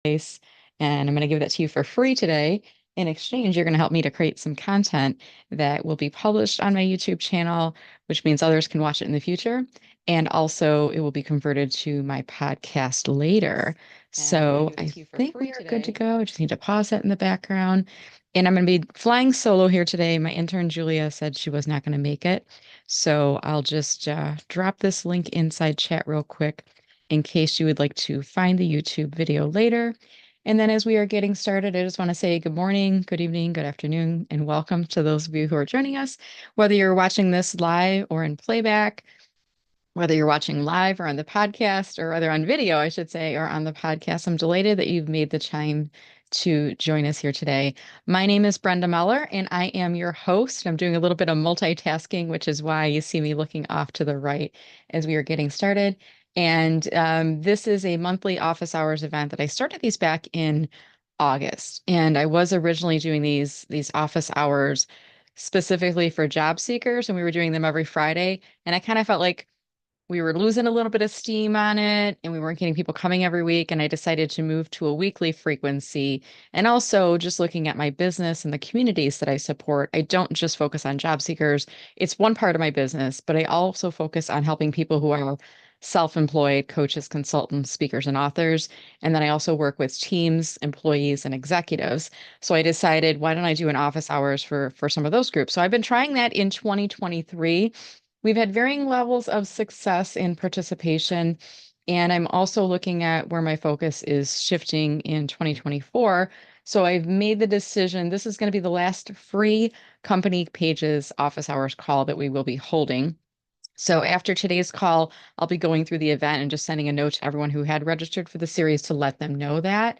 place, and I'm going to give that to you for free today. In exchange, you're going to help me to create some content that will be published on my YouTube channel, which means others can watch it in the future. And also, it will be converted to my podcast later. So I think we are good to go. I just need to pause that in the background. And I'm going to be flying solo here today. My intern, Julia, said she was not going to make it. So I'll just drop this link inside chat real quick in case you would like to find the YouTube video later. And then as we are getting started, I just want to say good morning, good evening, good afternoon, and welcome to those of you who are joining us, whether you're watching this live or in playback, whether you're watching live or on the podcast, or rather on video, I should say, or on the podcast. I'm delighted that you've made the time to join us here today. My name is Brenda Meller, and I am your host. I'm doing a little bit of multitasking, which is why you see me looking off to the right as we are getting started. And this is a monthly office hours event that I started these back in August. And I was originally doing these office hours specifically for job seekers, and we were doing them every Friday. And I kind of felt like we were losing a little bit of steam on it and we weren't getting people coming every week. And I decided to move to a weekly frequency. And also just looking at my business and the communities that I support, I don't just focus on job seekers. It's one part of my business, but I also focus on helping people who are self-employed coaches, consultants, speakers, and authors. And then I also work with teams, employees, and executives. So I decided, why don't I do an office hours for some of those groups? So I've been trying that in 2023. We've had varying levels of success in participation, and I'm also looking at where my focus is shifting in 2024. So I've made the decision, this is going to be the last free company pages office hours call that we will be holding. So after today's call, I'll be going through the event and just sending a note to everyone who had registered for the series to let them know that.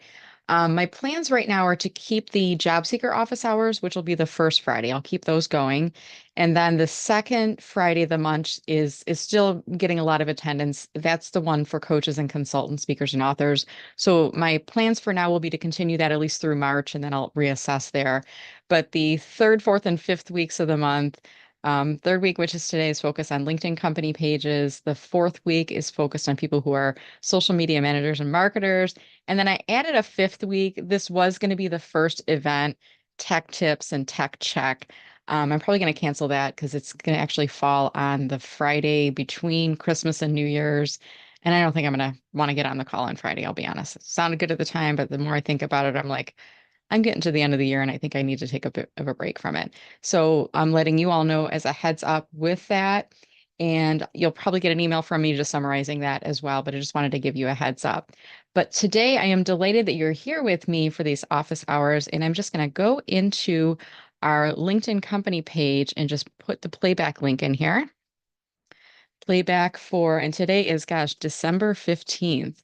My plans right now are to keep the job seeker office hours, which will be the first Friday. I'll keep those going. And then the second Friday of the month is still getting a lot of attendance. That's the one for coaches and consultants, speakers, and authors. So my plans for now will be to continue that at least through March, and then I'll reassess there. But the third, fourth, and fifth weeks of the month, third week, which is today, is focused on LinkedIn company pages. The fourth week is focused on people who are social media managers and marketers. And then I added a fifth week. This was going to be the first event, tech tips and tech check. I'm probably going to cancel that because it's going to actually fall on the Friday between Christmas and New Year's. And I don't think I'm going to want to get on the call on Friday, I'll be honest. It sounded good at the time, but the more I think about it, I'm like, I'm getting to the end of the year and I think I need to take a bit of a break from it. So I'm letting you all know as a heads up with that. And you'll probably get an email from me just summarizing that as well. But I just wanted to give you a heads up. But today I am delighted that you're here with me for these office hours. And I'm just going to go into our LinkedIn company page and just put the playback link in here. Playback for, and today is, gosh, December 15th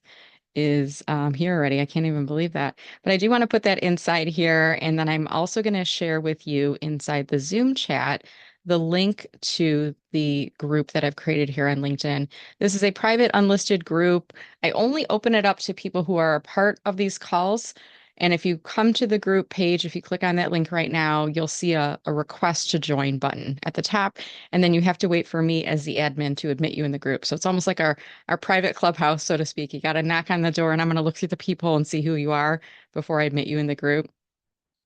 is here already. I can't even believe that. But I do want to put that inside here. And then I'm also going to share with you inside the Zoom chat the link to the group that I've created here on LinkedIn. This is a private unlisted group. I only open it up to people who are a part of these calls. And if you come to the group page, if you click on that link right now, you'll see a request to join button at the top. And then you have to wait for me as the admin to admit you in the group. So it's almost like our private clubhouse, so to speak. You got to knock on the door and I'm going to look through the people and see who you are before I admit you in the group.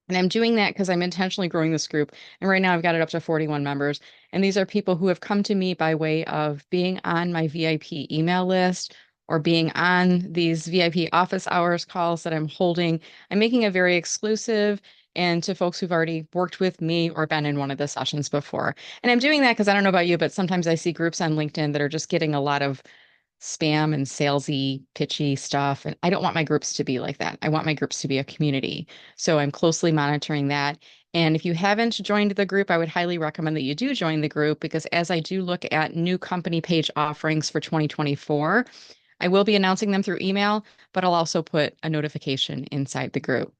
And I'm doing that because I'm intentionally growing this group. And right now I've got it up to 41 members. And these are people who have come to me by way of being on my VIP email list or being on these VIP office hours calls that I'm holding. I'm making it very exclusive and to folks who've already worked with me or been in one of the sessions before. And I'm doing that because I don't know about you, but sometimes I see groups on LinkedIn that are just getting a lot of spam and salesy, pitchy stuff. And I don't want my groups to be like that. I want my groups to be a community. So I'm closely monitoring that. And if you haven't joined the group, I would highly recommend that you do join the group because as I do look at new company page offerings for 2024, I will be announcing them through email, but I'll also put a notification inside the group.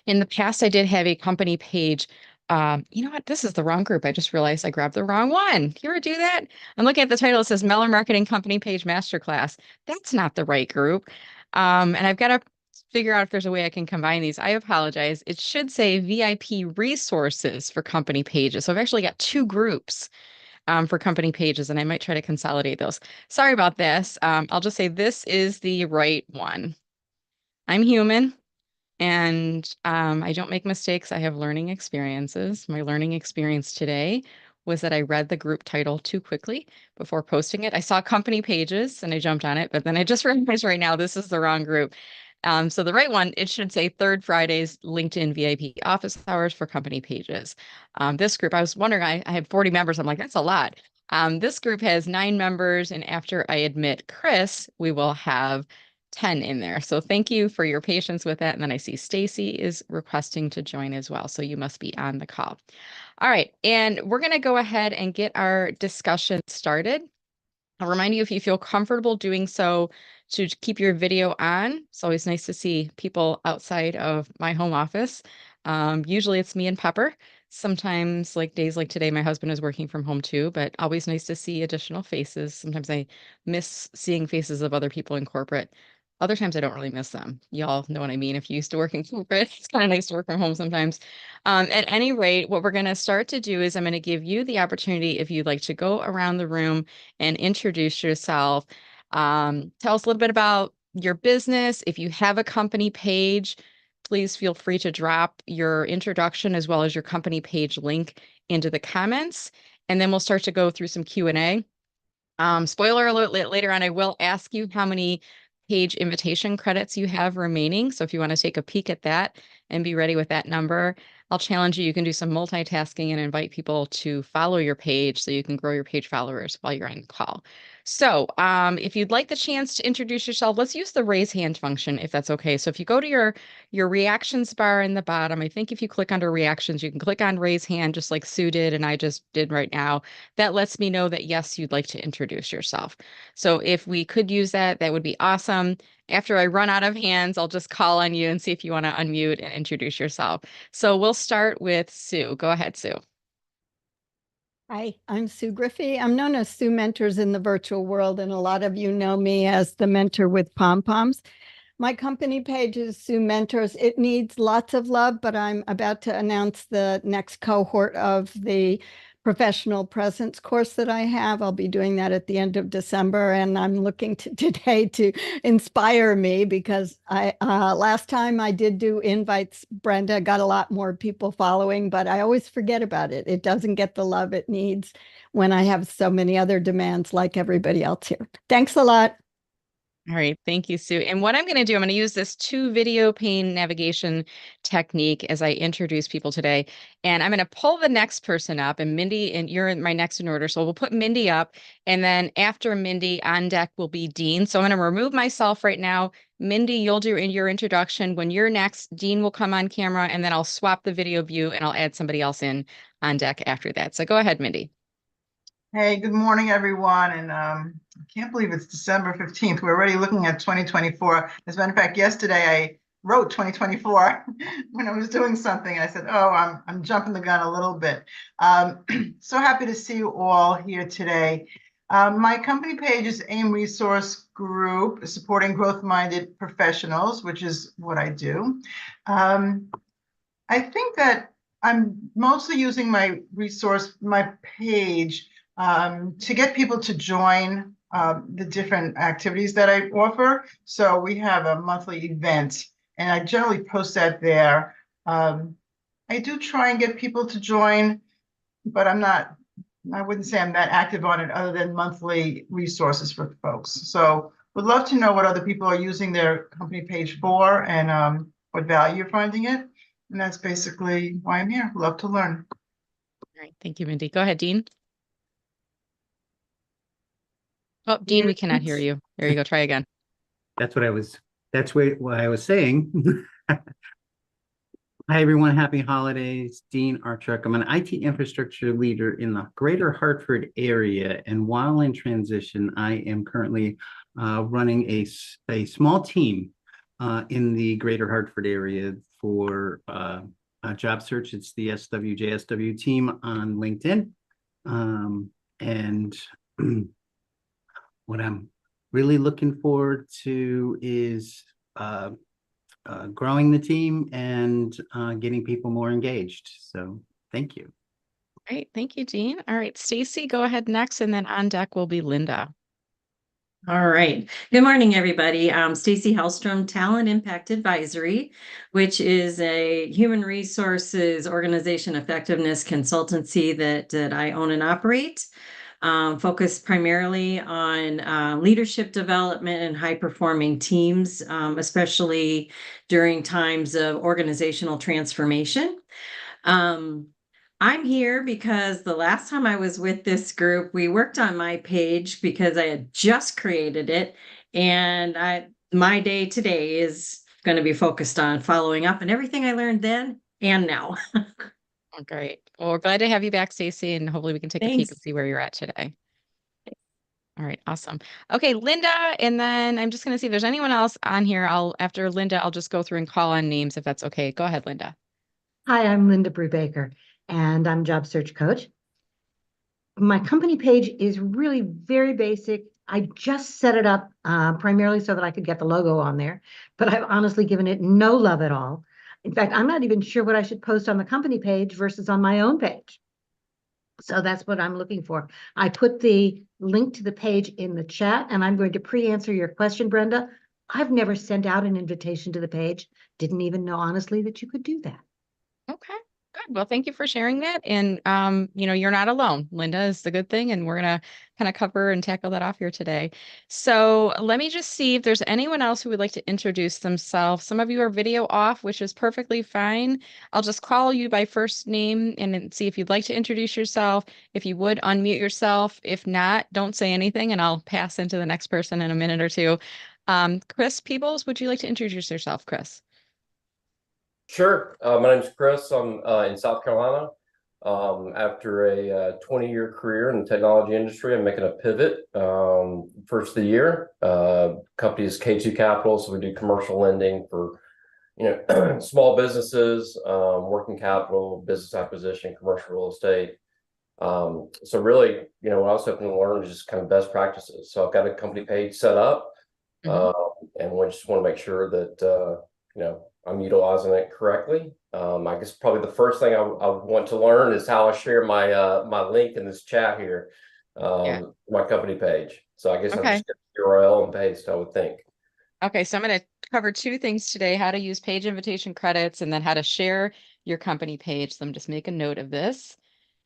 In the past, I did have a company page. You know what? This is the wrong group. I just realized I grabbed the wrong one. Do you ever do that? I'm looking at the title. It says Meller Marketing Company Page Masterclass. That's not the right group. And I've got to figure out if there's a way I can combine these. I apologize. It should say VIP resources for company pages. So I've actually got two groups for company pages, and I might try to consolidate those. Sorry about this. I'll just say this is the right one. I'm human. And I don't make mistakes. I have learning experiences. My learning experience today was that I read the group title too quickly before posting it. I saw company pages and I jumped on it, but then I just realized right now this is the wrong group. So the right one, it should say Third Fridays LinkedIn VIP office hours for company pages. This group, I was wondering, I have 40 members. I'm like, that's a lot. This group has 9 members, and after I admit Chris, we will have 10 in there. So thank you for your patience with that. And then I see Stacy is requesting to join as well. So you must be on the call. All right. And we're going to go ahead and get our discussion started. I'll remind you if you feel comfortable doing so to keep your video on. It's always nice to see people outside of my home office. Usually it's me and Pepper. Sometimes, like days like today, my husband is working from home too, but always nice to see additional faces. Sometimes I miss seeing faces of other people in corporate. Other times I don't really miss them. Y'all know what I mean. If you used to work in corporate, it's kind of nice to work from home sometimes. At any rate, what we're going to start to do is I'm going to give you the opportunity if you'd like to go around the room and introduce yourself. Tell us a little bit about your business. If you have a company page, please feel free to drop your introduction as well as your company page link into the comments. And then we'll start to go through some Q&A. Spoiler alert, later on, I will ask you how many page invitation credits you have remaining. So if you want to take a peek at that and be ready with that number, I'll challenge you. You can do some multitasking and invite people to follow your page so you can grow your page followers while you're on the call. So if you'd like the chance to introduce yourself, let's use the raise hand function if that's okay. So if you go to your reactions bar in the bottom, I think if you click under reactions, you can click on raise hand just like Sue did and I just did right now. That lets me know that yes, you'd like to introduce yourself. So if we could use that, that would be awesome. After I run out of hands, I'll just call on you and see if you want to unmute and introduce yourself. So we'll start with Sue. Go ahead, Sue. Hi, I'm Sue Griffey. I'm known as Sue Mentors in the virtual world, and a lot of you know me as the mentor with pom poms. My company page is Sue Mentors. It needs lots of love, but I'm about to announce the next cohort of the professional presence course that I have. I'll be doing that at the end of December, and I'm looking to today to inspire me because I last time I did do invites, Brenda got a lot more people following, but I always forget about it. It doesn't get the love it needs when I have so many other demands like everybody else here. Thanks a lot. All right, thank you, Sue. And what I'm going to do, I'm going to use this 2 video pane navigation technique as I introduce people today. And I'm going to pull the next person up, and Mindy, and you're my next in order. So we'll put Mindy up, and then after Mindy, on deck will be Dean. So I'm going to remove myself right now. Mindy, you'll do in your introduction. When you're next, Dean will come on camera, and then I'll swap the video view and I'll add somebody else in on deck after that. So go ahead, Mindy. Hey, good morning, everyone. And I can't believe it's December 15th. We're already looking at 2024. As a matter of fact, yesterday I wrote 2024 when I was doing something. I said, oh, I'm jumping the gun a little bit. So happy to see you all here today. My company page is AIM Resource Group, supporting growth-minded professionals, which is what I do. I think that I'm mostly using my page to get people to join the different activities that I offer. So we have a monthly event, and I generally post that there. I do try and get people to join, but I wouldn't say I'm that active on it other than monthly resources for folks. So would love to know what other people are using their company page for and what value you're finding it. And that's basically why I'm here. Love to learn. All right, thank you, Mindy. Go ahead, Dean. Oh, Dean, we cannot hear you. There you go. Try again. That's what I was saying. Hi, everyone. Happy holidays. Dean Archuk. I'm an IT infrastructure leader in the greater Hartford area. And while in transition, I am currently running a small team in the greater Hartford area for a job search. It's the SWJSW team on LinkedIn. And what I'm really looking forward to is growing the team and getting people more engaged. So thank you. Great. Thank you, Dean. All right, Stacy, go ahead next, and then on deck will be Linda. All right. Good morning, everybody. I'm Stacy Hellstrom, Talent Impact Advisory, which is a human resources organization effectiveness consultancy that I own and operate. Focused primarily on leadership development and high performing teams, especially during times of organizational transformation. Um, I'm here because the last time I was with this group, we worked on my page because I had just created it. And my day today is going to be focused on following up and everything I learned then and now. Oh, great. Well, we're glad to have you back, Stacy, and hopefully we can take a peek and Thanks. see where you're at today. All right, awesome. Okay, Linda, and then I'm just going to see if there's anyone else on here. After Linda, I'll just go through and call on names if that's okay. Go ahead, Linda. Hi, I'm Linda Brubaker, and I'm job search coach. My company page is really very basic. I just set it up primarily so that I could get the logo on there, but I've honestly given it no love at all. In fact, I'm not even sure what I should post on the company page versus on my own page. So that's what I'm looking for. I put the link to the page in the chat, and I'm going to pre-answer your question, Brenda. I've never sent out an invitation to the page. Didn't even know, honestly, that you could do that. Okay, good. Well, thank you for sharing that. And you're not alone. Linda is the good thing, and we're gonna kind of cover and tackle that off here today. So let me just see if there's anyone else who would like to introduce themselves. Some of you are video off, which is perfectly fine. I'll just call you by first name and then see if you'd like to introduce yourself. If you would, unmute yourself. If not, don't say anything, and I'll pass into the next person in a minute or two. Chris Peebles, would you like to introduce yourself, Chris? Sure. My name's Chris. I'm in South Carolina. After a 20-year career in the technology industry, I'm making a pivot. First of the year, company is K2 Capital, so we do commercial lending for small businesses, working capital, business acquisition, commercial real estate. So really, what I was hoping to learn is just kind of best practices. So I've got a company page set up, and we just want to make sure that I'm utilizing it correctly. I guess probably the first thing I want to learn is how I share my link in this chat here, my company page. So I guess I'm just going to URL and paste, I would think. Okay, so I'm going to cover two things today, how to use page invitation credits and then how to share your company page. So I'm just make a note of this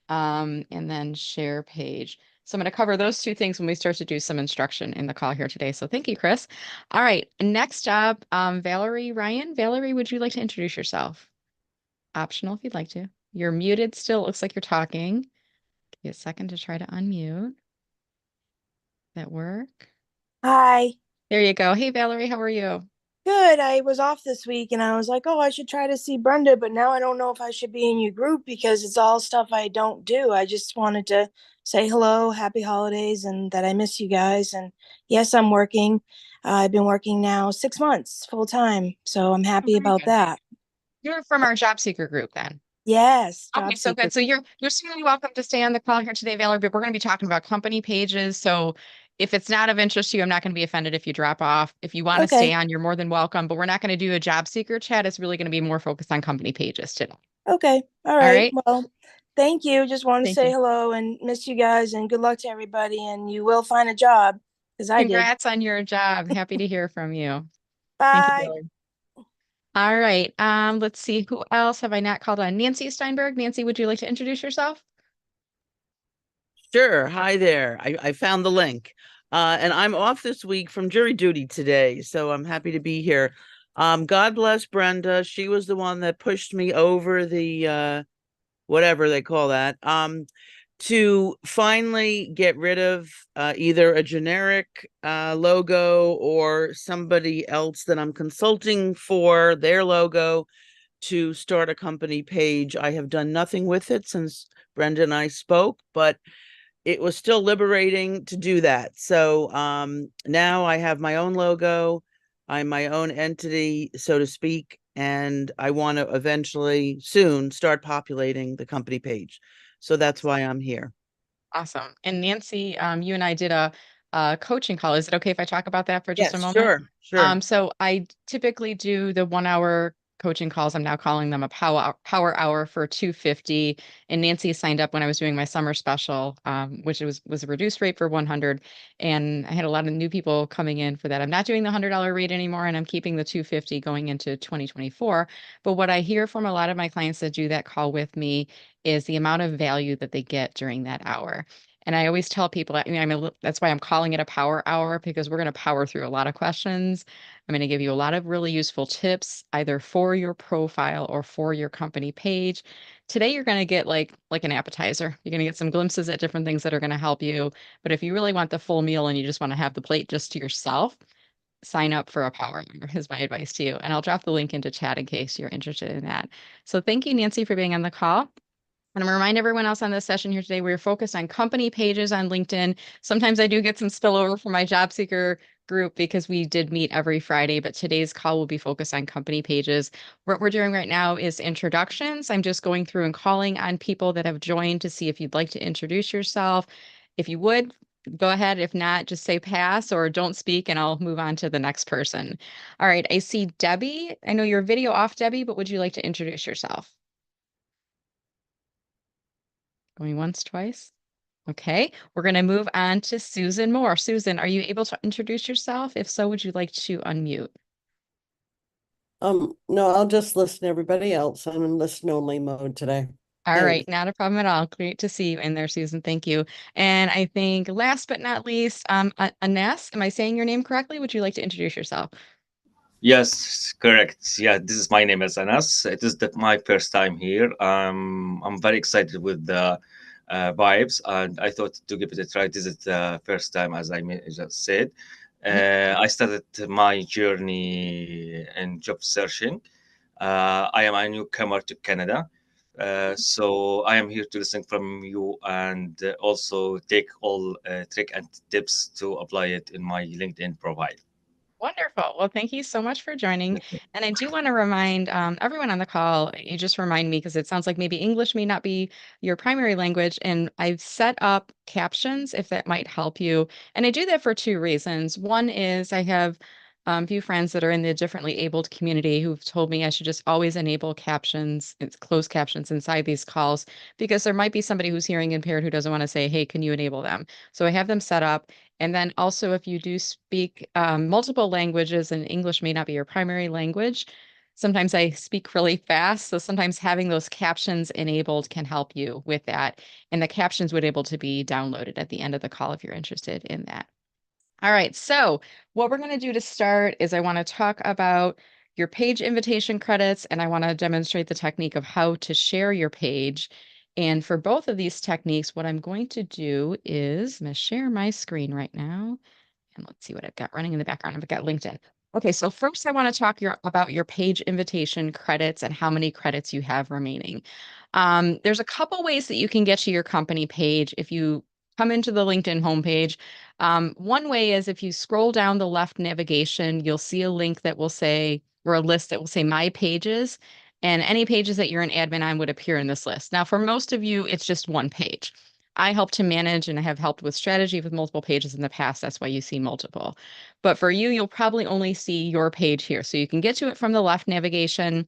and then share page. So I'm going to cover those two things when we start to do some instruction in the call here today. So thank you, Chris. All right, next up, Valerie Ryan. Valerie, would you like to introduce yourself? Optional if you'd like to. You're muted still. It looks like you're talking. Give you a second to try to unmute. That work? Hi. There you go. Hey, Valerie, how are you? Good. I was off this week and I was like, oh, I should try to see Brenda, but now I don't know if I should be in your group because it's all stuff I don't do. I just wanted to say hello, happy holidays, and that I miss you guys. And yes, I'm working. I've been working now 6 months full time. So I'm happy about that. You're from our job seeker group then. Yes. Okay, so good. So you're certainly welcome to stay on the call here today, Valerie, but we're going to be talking about company pages. So if it's not of interest to you, I'm not going to be offended if you drop off. If you want to stay on, you're more than welcome, but we're not going to do a job seeker chat. It's really going to be more focused on company pages today. Okay. All right. Well, thank you. Just wanted to say hello and miss you guys and good luck to everybody. And you will find a job because I did. Congrats on your job. Happy to hear from you. Bye. Thank you, Valerie. All right. Let's see. Who else have I not called on? Nancy Steinberg. Nancy, would you like to introduce yourself? Sure. Hi there. I found the link. And I'm off this week from jury duty today, so I'm happy to be here. God bless Brenda. She was the one that pushed me over the whatever they call that, to finally get rid of either a generic logo or somebody else that I'm consulting for their logo to start a company page. I have done nothing with it since Brenda and I spoke, but it was still liberating to do that. So now I have my own logo. I'm my own entity, so to speak, and I want to eventually soon start populating the company page. So that's why I'm here. Awesome. And Nancy, you and I did a coaching call. Is it okay if I talk about that for just a moment? Sure. So I typically do the 1 hour coaching calls. I'm now calling them a power hour for $250. And Nancy signed up when I was doing my summer special, which was a reduced rate for 100. And I had a lot of new people coming in for that. I'm not doing the $100 rate anymore, and I'm keeping the $250 going into 2024. But what I hear from a lot of my clients that do that call with me is the amount of value that they get during that hour. And I always tell people, that's why I'm calling it a power hour, because we're going to power through a lot of questions. I'm going to give you a lot of really useful tips, either for your profile or for your company page. Today, you're going to get like an appetizer. You're going to get some glimpses at different things that are going to help you. But if you really want the full meal and you just want to have the plate just to yourself, sign up for a power hour is my advice to you. And I'll drop the link into chat in case you're interested in that. So thank you, Nancy, for being on the call. And I'm going to remind everyone else on this session here today, we're focused on company pages on LinkedIn. Sometimes I do get some spillover from my job seeker group because we did meet every Friday, but today's call will be focused on company pages. What we're doing right now is introductions. I'm just going through and calling on people that have joined to see if you'd like to introduce yourself. If you would, go ahead. If not, just say pass or don't speak and I'll move on to the next person. All right, I see Debbie. I know your video off, Debbie, but would you like to introduce yourself? Going once, twice. Okay, we're going to move on to Susan Moore. Susan, are you able to introduce yourself? If so, would you like to unmute? No, I'll just listen to everybody else. I'm in listen only mode today. All right, Thanks. not a problem at all. Great to see you in there, Susan. Thank you. And I think last but not least, Ines, am I saying your name correctly? Would you like to introduce yourself? Yes, correct. Yeah, this is my name is Anas. It is my first time here. I'm very excited with the vibes, and I thought to give it a try. This is the first time, as I just said. I started my journey in job searching. I am a newcomer to Canada, so I am here to listen from you and also take all trick and tips to apply it in my LinkedIn profile. Wonderful. Well, thank you so much for joining. And I do want to remind everyone on the call, you just remind me because it sounds like maybe English may not be your primary language. And I've set up captions if that might help you. And I do that for two reasons. One is I have a few friends that are in the differently abled community who've told me I should just always enable captions, closed captions inside these calls, because there might be somebody who's hearing impaired who doesn't want to say, hey, can you enable them? So I have them set up. And then also, if you do speak multiple languages and English may not be your primary language, sometimes I speak really fast. So sometimes having those captions enabled can help you with that. And the captions would able to be downloaded at the end of the call if you're interested in that. All right, so what we're going to do to start is I want to talk about your page invitation credits, and I want to demonstrate the technique of how to share your page. And for both of these techniques, what I'm going to do is I'm going to share my screen right now. And let's see what I've got running in the background. I've got LinkedIn. Okay, so first I want to talk about your page invitation credits and how many credits you have remaining. There's a couple ways that you can get to your company page if you come into the LinkedIn homepage. One way is if you scroll down the left navigation, you'll see a link that will say, or a list that will say My Pages, and any pages that you're an admin on would appear in this list. Now, for most of you, it's just one page. I help to manage and I have helped with strategy with multiple pages in the past. That's why you see multiple. But for you, you'll probably only see your page here. So you can get to it from the left navigation.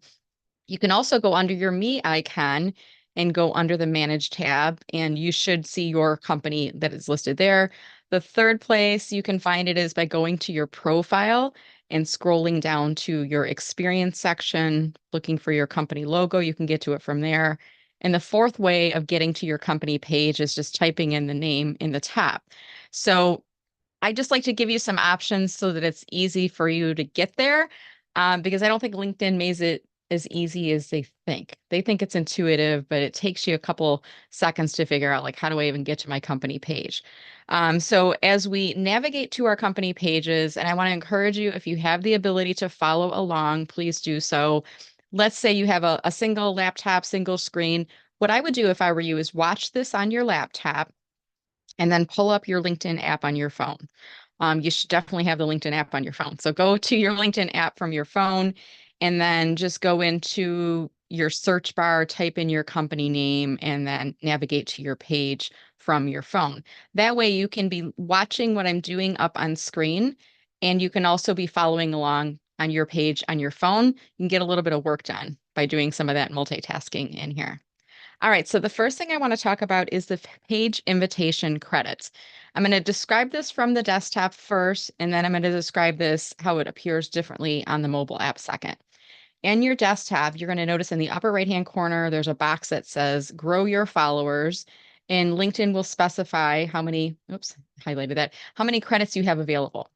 You can also go under your Me icon and go under the Manage tab, and you should see your company that is listed there. The third place you can find it is by going to your profile and scrolling down to your experience section, looking for your company logo. You can get to it from there. And the fourth way of getting to your company page is just typing in the name in the top. So I just like to give you some options so that it's easy for you to get there, because I don't think LinkedIn makes it as easy as they think. They think it's intuitive, but it takes you a couple seconds to figure out, like, how do I even get to my company page? So as we navigate to our company pages, and I want to encourage you, if you have the ability to follow along, please do so. Let's say you have a single laptop, single screen. What I would do if I were you is watch this on your laptop and then pull up your LinkedIn app on your phone. You should definitely have the LinkedIn app on your phone. So go to your LinkedIn app from your phone and then just go into your search bar, type in your company name, and then navigate to your page from your phone. That way you can be watching what I'm doing up on screen, and you can also be following along on your page on your phone, you can get a little bit of work done by doing some of that multitasking in here. All right, so the first thing I want to talk about is the page invitation credits. I'm going to describe this from the desktop first, and then I'm going to describe this how it appears differently on the mobile app second. In your desktop, you're going to notice in the upper right-hand corner, there's a box that says grow your followers, and LinkedIn will specify how many, oops, highlighted that, how many credits you have available.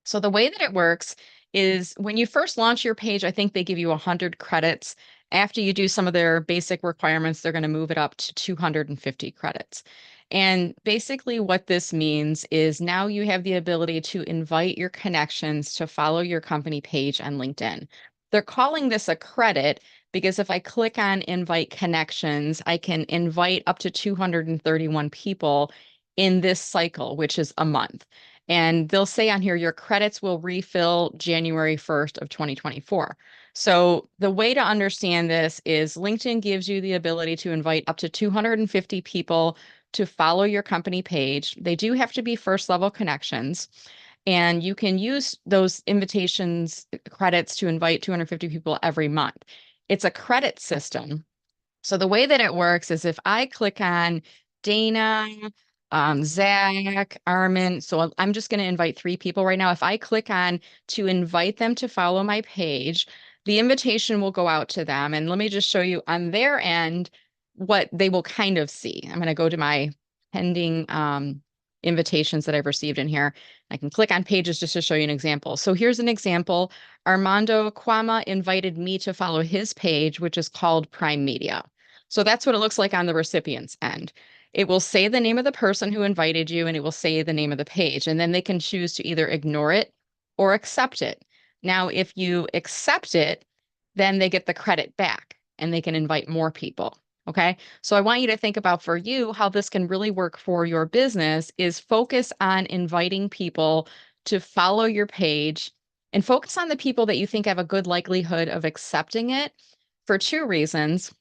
So the way that it works is when you first launch your page, I think they give you 100 credits. After you do some of their basic requirements, they're going to move it up to 250 credits. And basically what this means is now you have the ability to invite your connections to follow your company page on LinkedIn. They're calling this a credit because if I click on invite connections, I can invite up to 231 people in this cycle, which is a month. And they'll say on here, your credits will refill January 1st of 2024. So the way to understand this is LinkedIn gives you the ability to invite up to 250 people to follow your company page. They do have to be first level connections. And you can use those invitations credits to invite 250 people every month. It's a credit system. So the way that it works is if I click on Dana, Zach, Armin, so I'm just going to invite 3 people right now. If I click on to invite them to follow my page, the invitation will go out to them. And let me just show you on their end what they will kind of see. I'm going to go to my pending invitations that I've received in here. I can click on pages just to show you an example. So here's an example. Armando Kwama invited me to follow his page, which is called Prime Media. So that's what it looks like on the recipient's end. It will say the name of the person who invited you, and it will say the name of the page. And then they can choose to either ignore it or accept it. Now, if you accept it, then they get the credit back and they can invite more people. Okay. So I want you to think about for you how this can really work for your business is focus on inviting people to follow your page and focus on the people that you think have a good likelihood of accepting it for 2 reasons.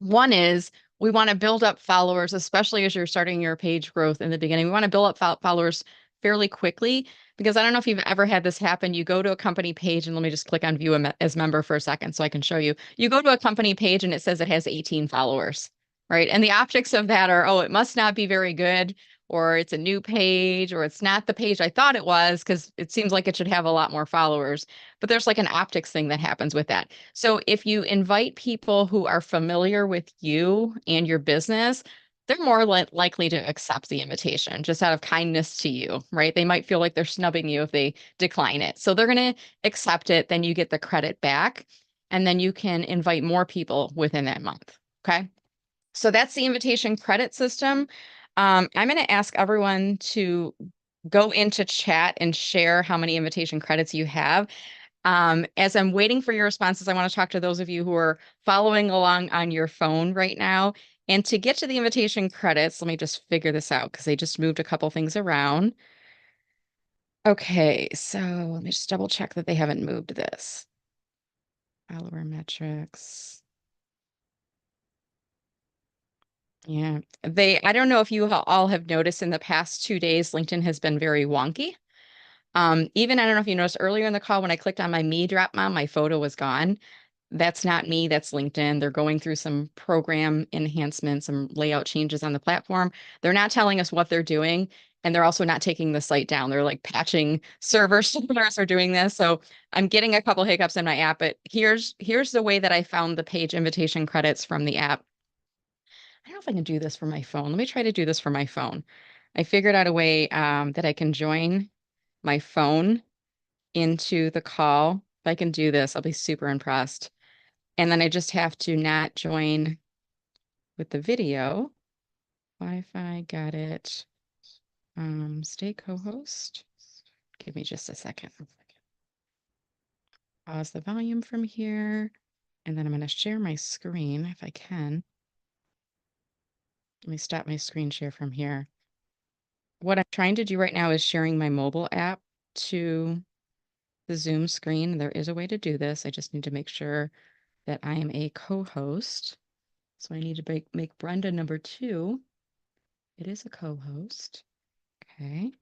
One is we want to build up followers, especially as you're starting your page growth in the beginning. We want to build up followers fairly quickly because I don't know if you've ever had this happen. You go to a company page, and let me just click on view as member for a second so I can show you. You go to a company page and it says it has 18 followers, right? And the optics of that are, oh, it must not be very good, or it's a new page, or it's not the page I thought it was because it seems like it should have a lot more followers. But there's like an optics thing that happens with that. So if you invite people who are familiar with you and your business, they're more likely to accept the invitation just out of kindness to you, right? They might feel like they're snubbing you if they decline it. So they're going to accept it. Then you get the credit back, and then you can invite more people within that month. Okay. So that's the invitation credit system. I'm going to ask everyone to go into chat and share how many invitation credits you have. As I'm waiting for your responses, I want to talk to those of you who are following along on your phone right now. And to get to the invitation credits, let me just figure this out because they just moved a couple things around. Okay, so let me just double check that they haven't moved this. Follower metrics. Yeah, I don't know if you all have noticed in the past 2 days, LinkedIn has been very wonky. Even, I don't know if you noticed earlier in the call, when I clicked on my me drop down, my photo was gone. That's not me, that's LinkedIn. They're going through some program enhancements, some layout changes on the platform. They're not telling us what they're doing, and they're also not taking the site down. They're like patching servers are doing this. So I'm getting a couple hiccups in my app, but here's the way that I found the page invitation credits from the app. I don't know if I can do this for my phone. Let me try to do this for my phone. I figured out a way that I can join my phone into the call. If I can do this, I'll be super impressed. And then I just have to not join with the video. Wi-Fi, got it. Stay co-host. Give me just a second. Pause the volume from here. And then I'm going to share my screen if I can. Let me stop my screen share from here. What I'm trying to do right now is sharing my mobile app to the Zoom screen. There is a way to do this. I just need to make sure that I am a co-host. So I need to make Brenda number 2. It is a co-host. Okay.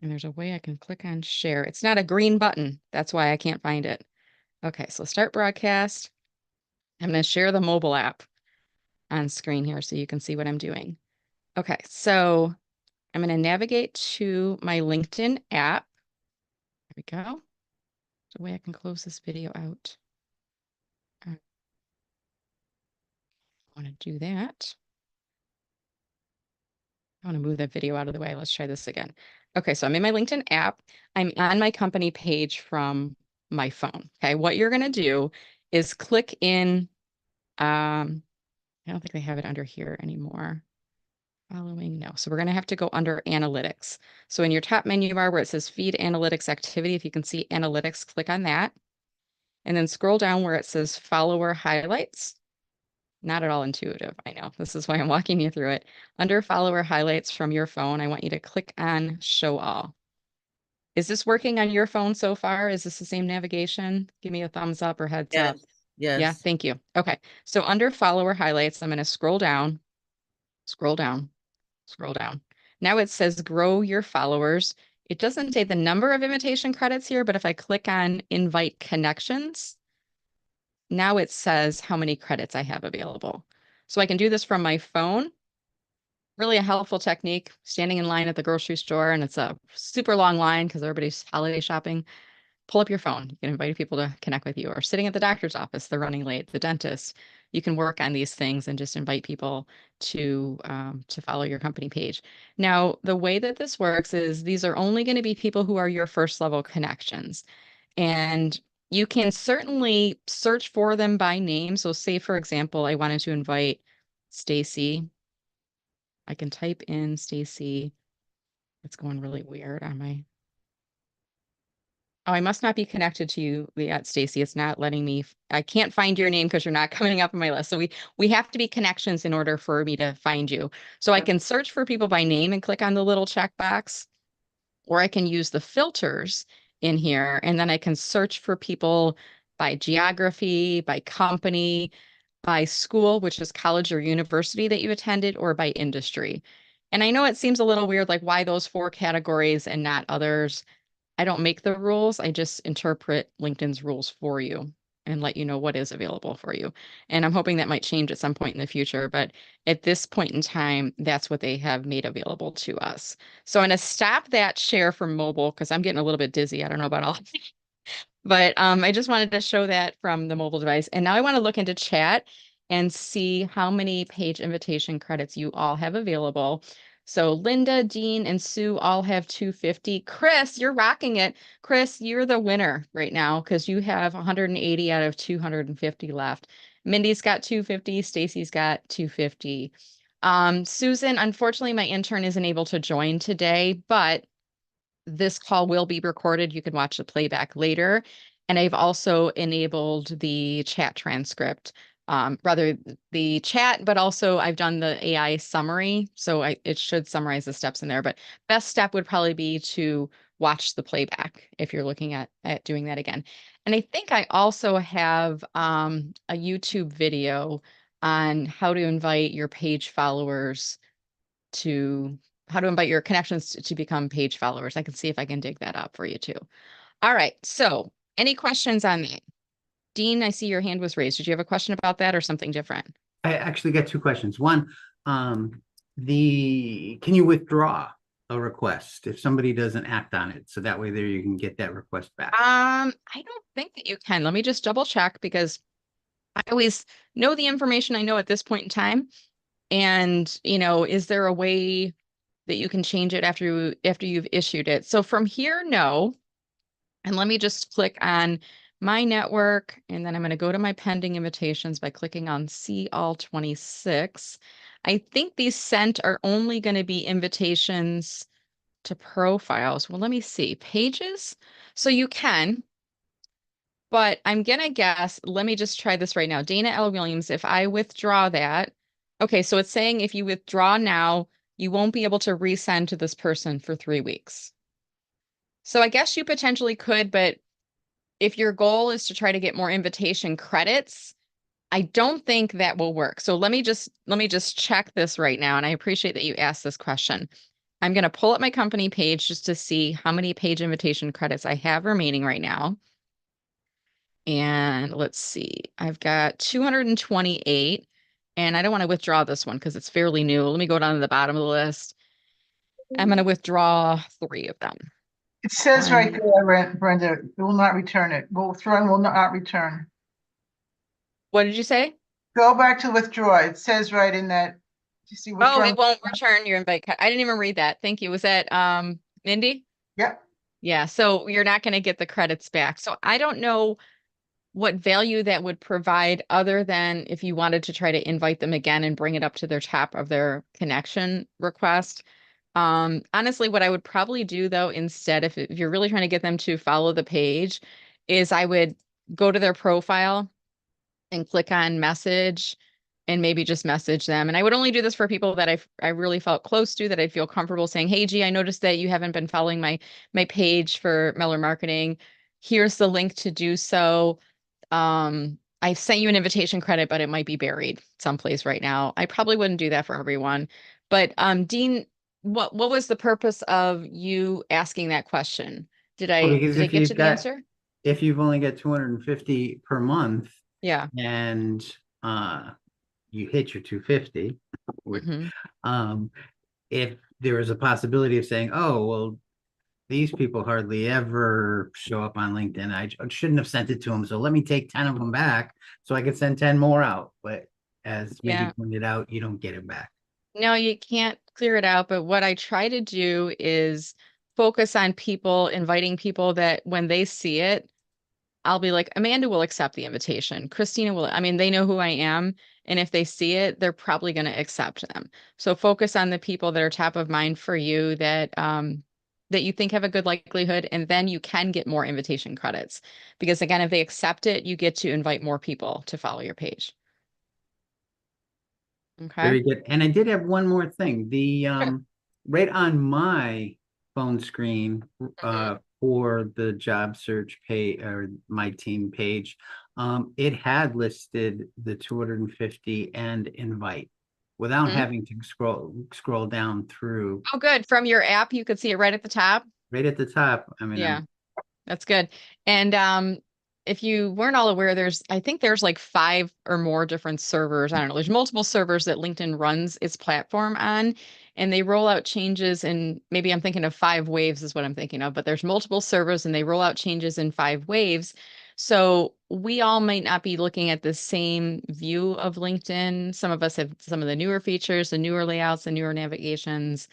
And there's a way I can click on share. It's not a green button. That's why I can't find it. Okay, so start broadcast. I'm going to share the mobile app on screen here so you can see what I'm doing. Okay, so I'm going to navigate to my LinkedIn app. There we go. There's a way I can close this video out. I want to do that. I want to move that video out of the way. Let's try this again. Okay, so I'm in my LinkedIn app. I'm on my company page from my phone. Okay, what you're going to do is click in. I don't think they have it under here anymore. Following, no. So we're going to have to go under analytics. So in your top menu bar where it says feed analytics activity, if you can see analytics, click on that. And then scroll down where it says follower highlights. Not at all intuitive, I know. This is why I'm walking you through it. Under follower highlights from your phone, I want you to click on show all. Is this working on your phone so far? Is this the same navigation? Give me a thumbs up or heads up. Yes. Yeah, thank you. Okay, so under follower highlights, I'm going to scroll down, scroll down, scroll down. Now it says grow your followers. It doesn't say the number of invitation credits here, but if I click on invite connections, now it says how many credits I have available. So I can do this from my phone. Really a helpful technique, standing in line at the grocery store and it's a super long line because everybody's holiday shopping. Pull up your phone. You can invite people to connect with you, or sitting at the doctor's office, they're running late, the dentist. You can work on these things and just invite people to follow your company page. Now, the way that this works is these are only going to be people who are your first level connections. And you can certainly search for them by name. So say, for example, I wanted to invite Stacy. I can type in Stacy. It's going really weird on my. Oh, I must not be connected to you yet, Stacy. It's not letting me. I can't find your name because you're not coming up on my list. So we have to be connections in order for me to find you. So I can search for people by name and click on the little checkbox, or I can use the filters in here, and then I can search for people by geography, by company, by school, which is college or university that you attended, or by industry. And I know it seems a little weird, like why those 4 categories and not others. I don't make the rules. I just interpret LinkedIn's rules for you and let you know what is available for you. And I'm hoping that might change at some point in the future. But at this point in time, that's what they have made available to us. So I'm going to stop that share from mobile because I'm getting a little bit dizzy. I don't know about all. But I just wanted to show that from the mobile device. And now I want to look into chat and see how many page invitation credits you all have available. So Linda, Dean, and Sue all have 250. Chris, you're rocking it. Chris, you're the winner right now because you have 180 out of 250 left. Mindy's got 250. Stacy's got 250. Susan, unfortunately, my intern isn't able to join today, but this call will be recorded. You can watch the playback later. And I've also enabled the chat transcript, rather the chat, but also I've done the AI summary. So it should summarize the steps in there, but best step would probably be to watch the playback if you're looking at doing that again. And I think I also have a YouTube video on how to invite your page followers to how to invite your connections to become page followers. I can see if I can dig that up for you too. All right. So any questions on that? Dean, I see your hand was raised. Did you have a question about that or something different? I actually got 2 questions. One, can you withdraw a request if somebody doesn't act on it? So that way there you can get that request back. I don't think that you can. Let me just double check because I always know the information I know at this point in time. And, is there a way that you can change it after you've issued it? So from here, no. And let me just click on my network, and then I'm going to go to my pending invitations by clicking on see all 26. I think these sent are only going to be invitations to profiles. Well, let me see. Pages? So you can, but I'm going to guess, let me just try this right now. Dana L. Williams, if I withdraw that, okay, so it's saying if you withdraw now, you won't be able to resend to this person for 3 weeks. So I guess you potentially could, but if your goal is to try to get more invitation credits, I don't think that will work. So let me just check this right now. And I appreciate that you asked this question. I'm going to pull up my company page just to see how many page invitation credits I have remaining right now. And let's see, I've got 228, and I don't want to withdraw this one because it's fairly new. Let me go down to the bottom of the list. I'm going to withdraw 3 of them. It says right One. there, Brenda, it will not return it. Withdrawing will not return. What did you say? Go back to withdraw. It says right in that. You see Oh, withdrawing? it won't return your invite. I didn't even read that. Thank you. Was that Mindy? Yep. Yeah, so you're not going to get the credits back. So I don't know what value that would provide other than if you wanted to try to invite them again and bring it up to their top of their connection request. Honestly, what I would probably do though, instead, if you're really trying to get them to follow the page, is I would go to their profile and click on message and maybe just message them. And I would only do this for people that I really felt close to, that I'd feel comfortable saying, hey, G, I noticed that you haven't been following my page for Meller Marketing. Here's the link to do so. I sent you an invitation credit, but it might be buried someplace right now. I probably wouldn't do that for everyone. But Dean, what was the purpose of you asking that question? Did Well, I because did I get to the answer? if you've only got 250 per month Yeah. and you hit your 250, which, Mhm. if there was a possibility of saying, oh, well, these people hardly ever show up on LinkedIn. I shouldn't have sent it to them. So let me take 10 of them back so I could send 10 more out. But as Mindy Yeah. pointed out, you don't get it back. No, you can't clear it out, but what I try to do is focus on people, inviting people that when they see it, I'll be like, Amanda will accept the invitation. Christina will, I mean, they know who I am. And if they see it, they're probably going to accept them. So focus on the people that are top of mind for you that you think have a good likelihood, and then you can get more invitation credits. Because again, if they accept it, you get to invite more people to follow your page. Okay. Very good. And I did have one more thing. The Sure. right on my phone screen for the job search page or my team page, it had listed the 250 and invite without Mhm. having to scroll down through Oh, good. From your app, you could see it right at the top. right at the top. I mean, Yeah. That's good. And if you weren't all aware, I think there's like 5 or more different servers. I don't know. There's multiple servers that LinkedIn runs its platform on, and they roll out changes. And maybe I'm thinking of 5 waves is what I'm thinking of, but there's multiple servers and they roll out changes in 5 waves. So we all might not be looking at the same view of LinkedIn. Some of us have some of the newer features, the newer layouts, the newer navigations.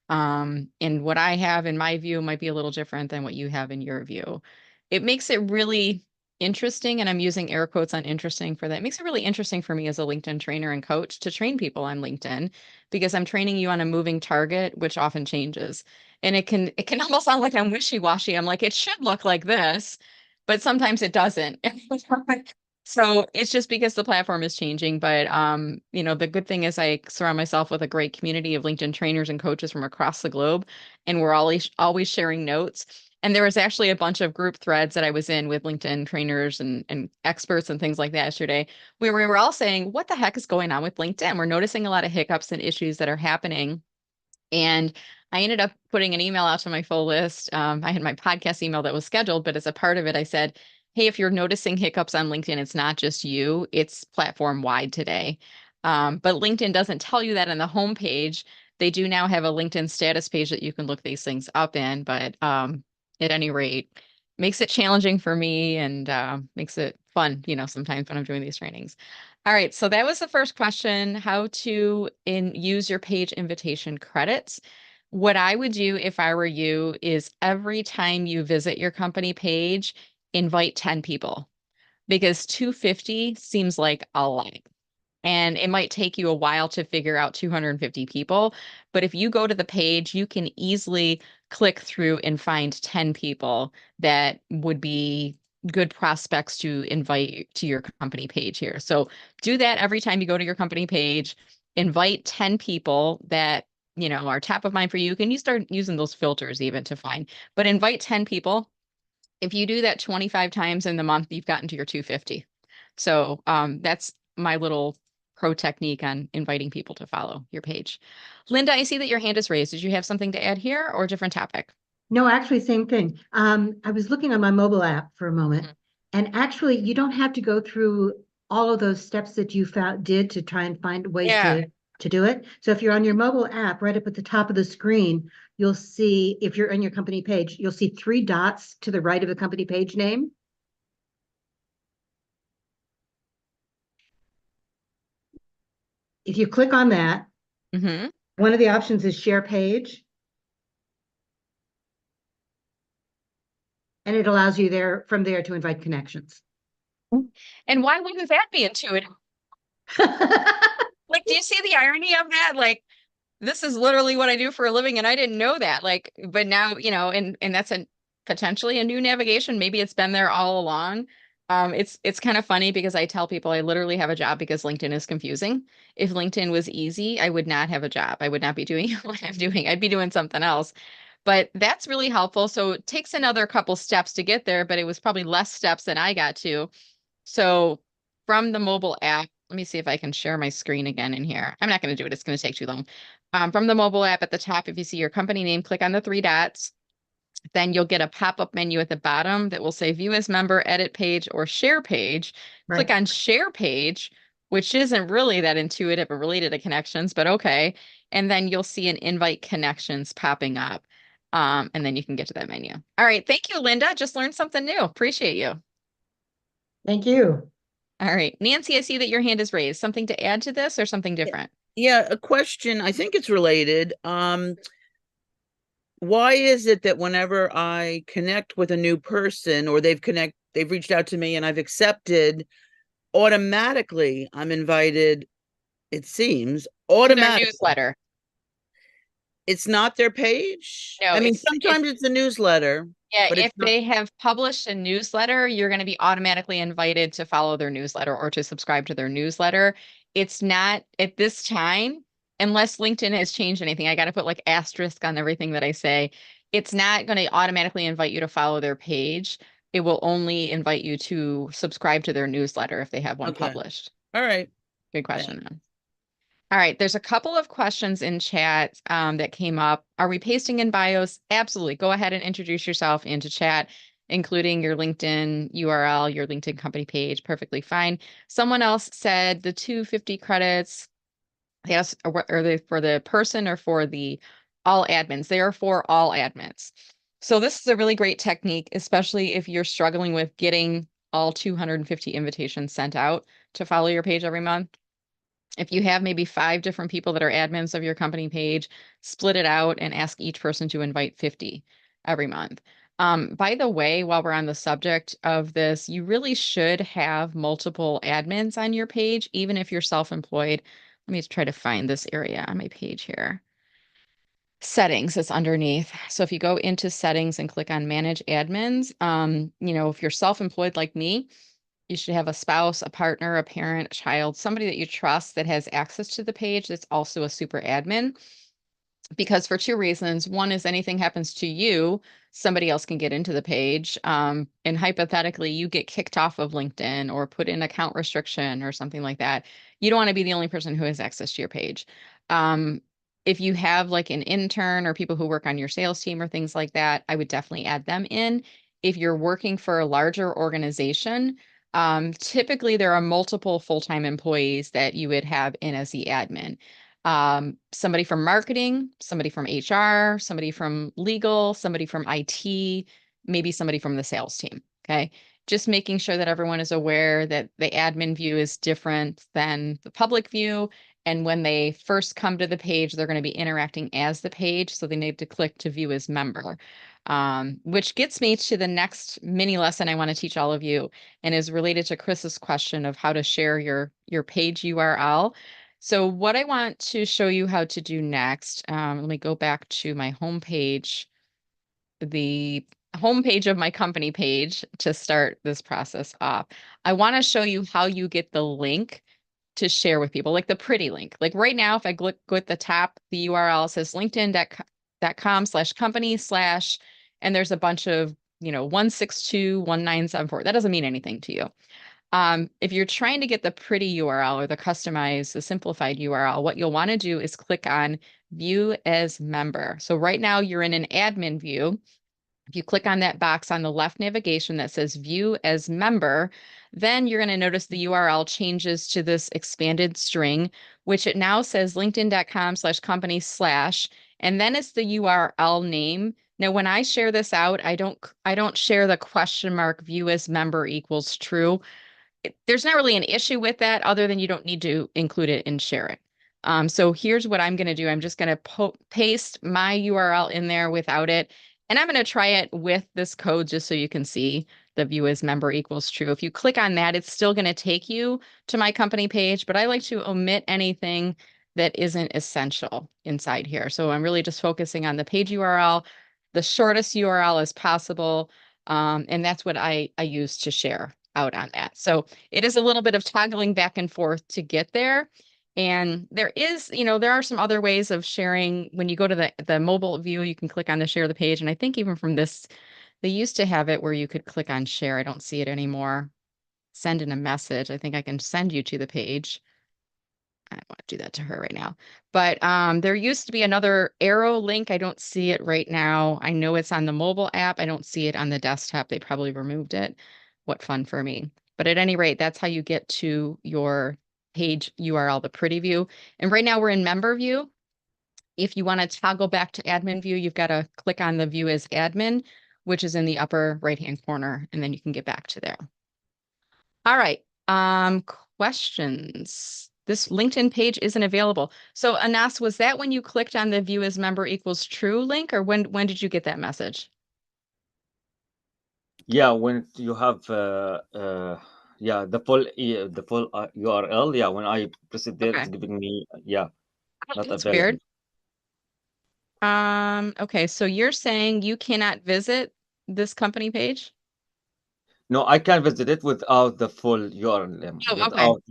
And what I have in my view might be a little different than what you have in your view. It makes it really interesting, and I'm using air quotes on interesting for that. It makes it really interesting for me as a LinkedIn trainer and coach to train people on LinkedIn, because I'm training you on a moving target, which often changes. And it can almost sound like I'm wishy-washy. I'm like, it should look like this, but sometimes it doesn't. So it's just because the platform is changing. But the good thing is I surround myself with a great community of LinkedIn trainers and coaches from across the globe, and we're always sharing notes. And there was actually a bunch of group threads that I was in with LinkedIn trainers and experts and things like that yesterday, where we were all saying, what the heck is going on with LinkedIn? We're noticing a lot of hiccups and issues that are happening. And I ended up putting an email out to my full list. I had my podcast email that was scheduled, but as a part of it, I said, hey, if you're noticing hiccups on LinkedIn, it's not just you, it's platform wide today. But LinkedIn doesn't tell you that on the homepage. They do now have a LinkedIn status page that you can look these things up in, but at any rate, makes it challenging for me and makes it fun, sometimes when I'm doing these trainings. All right, so that was the first question, how to use your page invitation credits. What I would do if I were you is every time you visit your company page, invite 10 people, because 250 seems like a lot. And it might take you a while to figure out 250 people. But if you go to the page, you can easily click through and find 10 people that would be good prospects to invite to your company page here. So do that every time you go to your company page. Invite 10 people that are top of mind for you. Can you start using those filters even to find, but invite 10 people. If you do that 25 times in the month, you've gotten to your 250. So that's my little pro technique on inviting people to follow your page. Linda, I see that your hand is raised. Did you have something to add here or a different topic? No, actually, same thing. I was looking on my mobile app for a moment, and actually, you don't have to go through all of those steps that you did to try and find ways to do it. So if you're on your mobile app, right up at the top of the screen, you'll see, if you're on your company page, you'll see 3 dots to the right of the company page name. If you click on that, one of the options is share page. And it allows you from there to invite connections. And why wouldn't that be intuitive? Like, do you see the irony of that? Like, this is literally what I do for a living, and I didn't know that. Like, but now, and that's potentially a new navigation. Maybe it's been there all along. It's kind of funny because I tell people I literally have a job because LinkedIn is confusing. If LinkedIn was easy, I would not have a job. I would not be doing what I'm doing. I'd be doing something else. But that's really helpful. So it takes another couple steps to get there, but it was probably less steps than I got to. So from the mobile app, let me see if I can share my screen again in here. I'm not going to do it. It's going to take too long. From the mobile app at the top, if you see your company name, click on the 3 dots. Then you'll get a pop-up menu at the bottom that will say view as member, edit page, or share page. Click on share page, which isn't really that intuitive or related to connections, but okay. And then you'll see an invite connections popping up. And then you can get to that menu. All right. Thank you, Linda. Just learned something new. Appreciate you. Thank you. All right. Nancy, I see that your hand is raised. Something to add to this or something different? Yeah, a question. I think it's related. Why is it that whenever I connect with a new person or they've reached out to me and I've accepted, automatically I'm invited, it seems, automatically. Their newsletter. It's not their page? No, I mean, sometimes it's a newsletter. Yeah, but if they have published a newsletter, you're going to be automatically invited to follow their newsletter or to subscribe to their newsletter. It's not at this time, unless LinkedIn has changed anything. I got to put like asterisk on everything that I say. It's not going to automatically invite you to follow their page. It will only invite you to subscribe to their newsletter if they have one published. All right. Good question. Yeah. All right, there's a couple of questions in chat that came up. Are we pasting in bios? Absolutely. Go ahead and introduce yourself into chat, including your LinkedIn URL, your LinkedIn company page. Perfectly fine. Someone else said the 250 credits, yes, are they for the person or for the all admins? They are for all admins. So this is a really great technique, especially if you're struggling with getting all 250 invitations sent out to follow your page every month. If you have maybe 5 different people that are admins of your company page, split it out and ask each person to invite 50 every month. By the way, while we're on the subject of this, you really should have multiple admins on your page, even if you're self-employed. Let me try to find this area on my page here. Settings, it's underneath. So if you go into settings and click on manage admins, if you're self-employed like me, you should have a spouse, a partner, a parent, a child, somebody that you trust that has access to the page that's also a super admin. Because for 2 reasons. One is anything happens to you, somebody else can get into the page. And hypothetically, you get kicked off of LinkedIn or put in account restriction or something like that. You don't want to be the only person who has access to your page. If you have like an intern or people who work on your sales team or things like that, I would definitely add them in. If you're working for a larger organization, typically there are multiple full-time employees that you would have in as the admin. Somebody from marketing, somebody from HR, somebody from legal, somebody from IT, maybe somebody from the sales team. Okay. Just making sure that everyone is aware that the admin view is different than the public view. And when they first come to the page, they're going to be interacting as the page. So they need to click to view as member, which gets me to the next mini lesson I want to teach all of you and is related to Chris's question of how to share your page URL. So what I want to show you how to do next, let me go back to my homepage, the homepage of my company page to start this process off. I want to show you how you get the link to share with people, like the pretty link. Like right now, if I go at the top, the URL says linkedin.com/company/ and there's a bunch of, 162, 1974. That doesn't mean anything to you. If you're trying to get the pretty URL or the customized, the simplified URL, what you'll want to do is click on View as Member. So right now you're in an admin view. If you click on that box on the left navigation that says View as Member, then you're going to notice the URL changes to this expanded string, which it now says linkedin.com/company/, and then it's the URL name. Now, when I share this out, I don't share the question mark View as Member equals true. There's not really an issue with that other than you don't need to include it and share it. So here's what I'm going to do. I'm just going to paste my URL in there without it. And I'm going to try it with this code just so you can see the View as Member equals true. If you click on that, it's still going to take you to my company page, but I like to omit anything that isn't essential inside here. So I'm really just focusing on the page URL, the shortest URL as possible. And that's what I use to share out on that. So it is a little bit of toggling back and forth to get there. And there is, there are some other ways of sharing. When you go to the mobile view, you can click on the share the page. And I think even from this, they used to have it where you could click on share. I don't see it anymore. Send in a message. I think I can send you to the page. I don't want to do that to her right now. But there used to be another arrow link. I don't see it right now. I know it's on the mobile app. I don't see it on the desktop. They probably removed it. What fun for me. But at any rate, that's how you get to your page URL, the pretty view. And right now we're in member view. If you want to toggle back to admin view, you've got to click on the view as admin, which is in the upper right-hand corner, and then you can get back to there. All right. Questions. This LinkedIn page isn't available. So Anas, was that when you clicked on the View as Member equals true link, or when did you get that message? Yeah, when you have yeah, the full URL. Yeah, when I press it there, Okay. it's giving me not That's available. weird. Okay, so you're saying you cannot visit this company page? No, I can visit it without the full URL, Oh, okay. without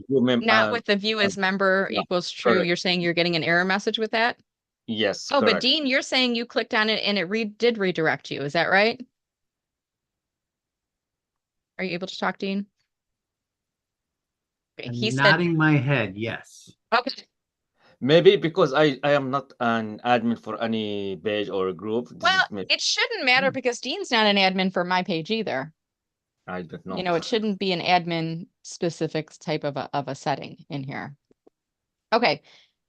Not with the View as Member yeah, equals true. correct. You're saying you're getting an error message with that? Yes, Oh, but correct. Dean, you're saying you clicked on it and it did redirect you. Is that right? Are you able to talk, Dean? Okay, I'm he said, nodding my head, yes. okay. Maybe because I am not an admin for any page or group. This Well, is maybe it shouldn't matter because Dean's not an admin for my page either. I don't You know. know, it shouldn't be an admin specific type of a setting in here. Okay.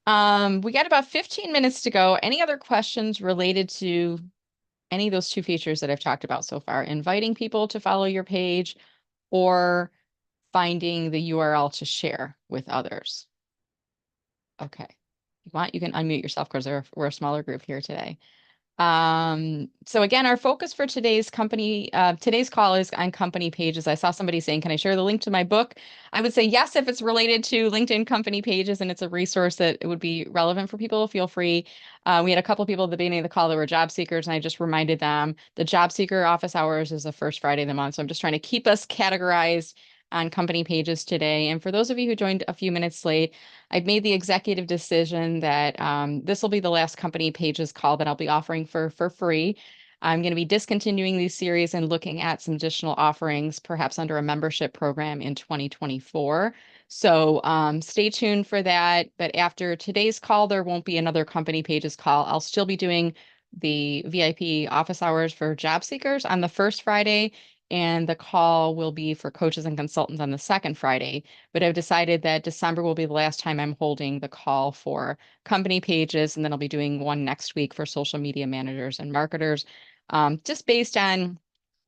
We got about 15 minutes to go. Any other questions related to any of those two features that I've talked about so far? Inviting people to follow your page or finding the URL to share with others. Okay. If you want, you can unmute yourself because we're a smaller group here today. So again, our focus for today's call is on company pages. I saw somebody saying, can I share the link to my book? I would say yes, if it's related to LinkedIn company pages and it's a resource that it would be relevant for people, feel free. We had a couple of people at the beginning of the call that were job seekers, and I just reminded them the job seeker office hours is the first Friday of the month. So I'm just trying to keep us categorized on company pages today. And for those of you who joined a few minutes late, I've made the executive decision that this will be the last company pages call that I'll be offering for free. I'm going to be discontinuing these series and looking at some additional offerings, perhaps under a membership program in 2024. So stay tuned for that. But after today's call, there won't be another company pages call. I'll still be doing the VIP office hours for job seekers on the first Friday, and the call will be for coaches and consultants on the second Friday. But I've decided that December will be the last time I'm holding the call for company pages, and then I'll be doing one next week for social media managers and marketers, just based on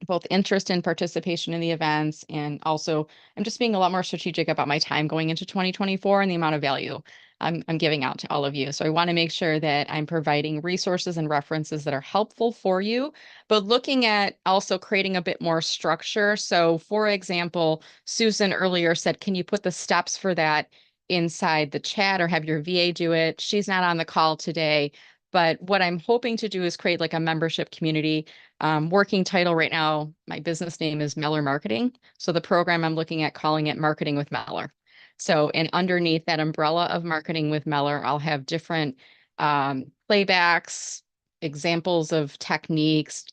both interest and participation in the events. And also, I'm just being a lot more strategic about my time going into 2024 and the amount of value I'm giving out to all of you. So I want to make sure that I'm providing resources and references that are helpful for you, but looking at also creating a bit more structure. So for example, Susan earlier said, can you put the steps for that inside the chat or have your VA do it? She's not on the call today, but what I'm hoping to do is create like a membership community. Working title right now, my business name is Meller Marketing. So the program I'm looking at, calling it Marketing with Meller. So, and underneath that umbrella of Marketing with Meller, I'll have different playbacks, examples of techniques,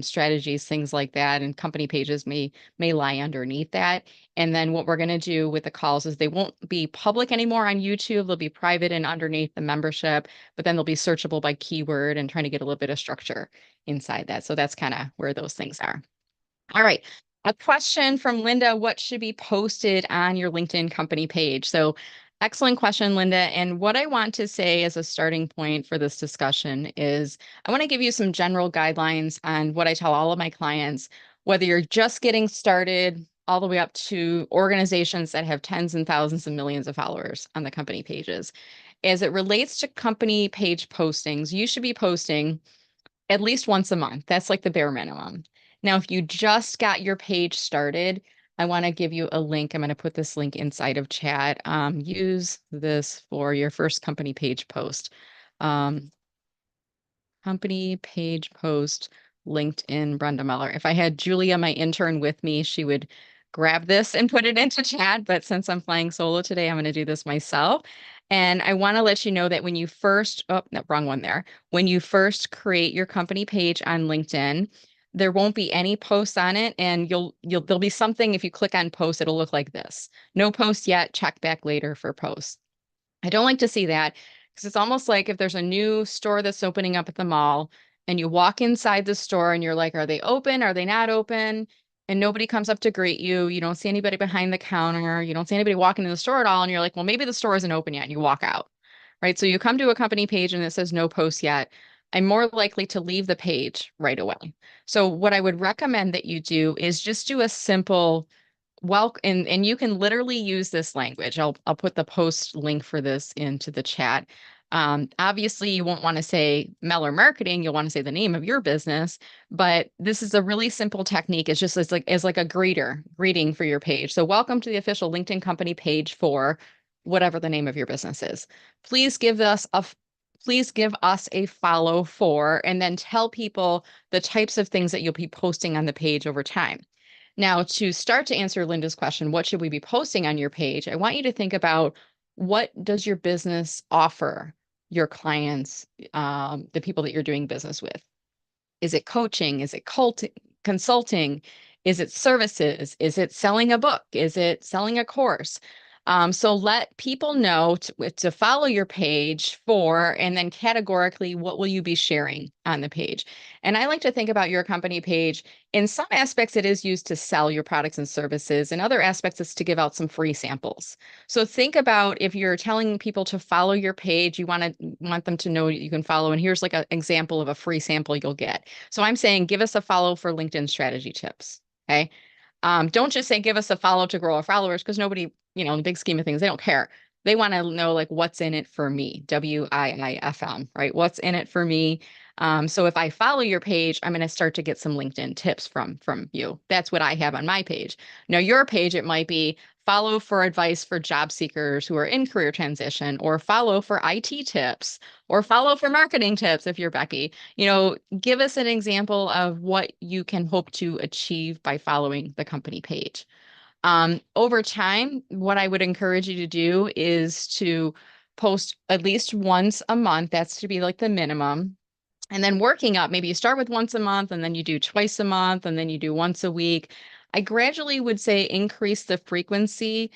strategies, things like that, and company pages may lie underneath that. And then what we're going to do with the calls is they won't be public anymore on YouTube. They'll be private and underneath the membership, but then they'll be searchable by keyword and trying to get a little bit of structure inside that. So that's kind of where those things are. All right. A question from Linda, what should be posted on your LinkedIn company page? So excellent question, Linda. And what I want to say as a starting point for this discussion is I want to give you some general guidelines on what I tell all of my clients, whether you're just getting started all the way up to organizations that have tens and thousands and millions of followers on the company pages. As it relates to company page postings, you should be posting at least once a month. That's like the bare minimum. Now, if you just got your page started, I want to give you a link. I'm going to put this link inside of chat. Use this for your first company page post. Company page post, LinkedIn, Brenda Meller. If I had Julia, my intern, with me, she would grab this and put it into chat. But since I'm flying solo today, I'm going to do this myself. And I want to let you know that when you first, oh, no, wrong one there. When you first create your company page on LinkedIn, there won't be any posts on it. And there'll be something, if you click on post, it'll look like this. No post yet, check back later for posts. I don't like to see that because it's almost like if there's a new store that's opening up at the mall and you walk inside the store and you're like, are they open? Are they not open? And nobody comes up to greet you. You don't see anybody behind the counter. You don't see anybody walking in the store at all. And you're like, well, maybe the store isn't open yet. And you walk out, right? So you come to a company page and it says no post yet. I'm more likely to leave the page right away. So what I would recommend that you do is just do a simple and you can literally use this language. I'll put the post link for this into the chat. Obviously, you won't want to say Meller Marketing. You'll want to say the name of your business. But this is a really simple technique. It's just as like a greeting for your page. So welcome to the official LinkedIn company page for whatever the name of your business is. Please give us a follow for, and then tell people the types of things that you'll be posting on the page over time. Now, to start to answer Linda's question, what should we be posting on your page? I want you to think about what does your business offer your clients, the people that you're doing business with? Is it coaching? Is it consulting? Is it services? Is it selling a book? Is it selling a course? So let people know to follow your page for, and then categorically, what will you be sharing on the page? And I like to think about your company page. In some aspects, it is used to sell your products and services. In other aspects, it's to give out some free samples. So think about if you're telling people to follow your page, you want them to know you can follow. And here's like an example of a free sample you'll get. So I'm saying, give us a follow for LinkedIn strategy tips. Okay. Don't just say, give us a follow to grow our followers, because nobody, in the big scheme of things, they don't care. They want to know like what's in it for me, WIIFM, right? What's in it for me? So if I follow your page, I'm going to start to get some LinkedIn tips from you. That's what I have on my page. Now your page, it might be follow for advice for job seekers who are in career transition, or follow for IT tips, or follow for marketing tips if you're Becky. Give us an example of what you can hope to achieve by following the company page. Over time, what I would encourage you to do is to post at least once a month. That's to be like the minimum. And then working up, maybe you start with once a month and then you do twice a month and then you do once a week. I gradually would say increase the frequency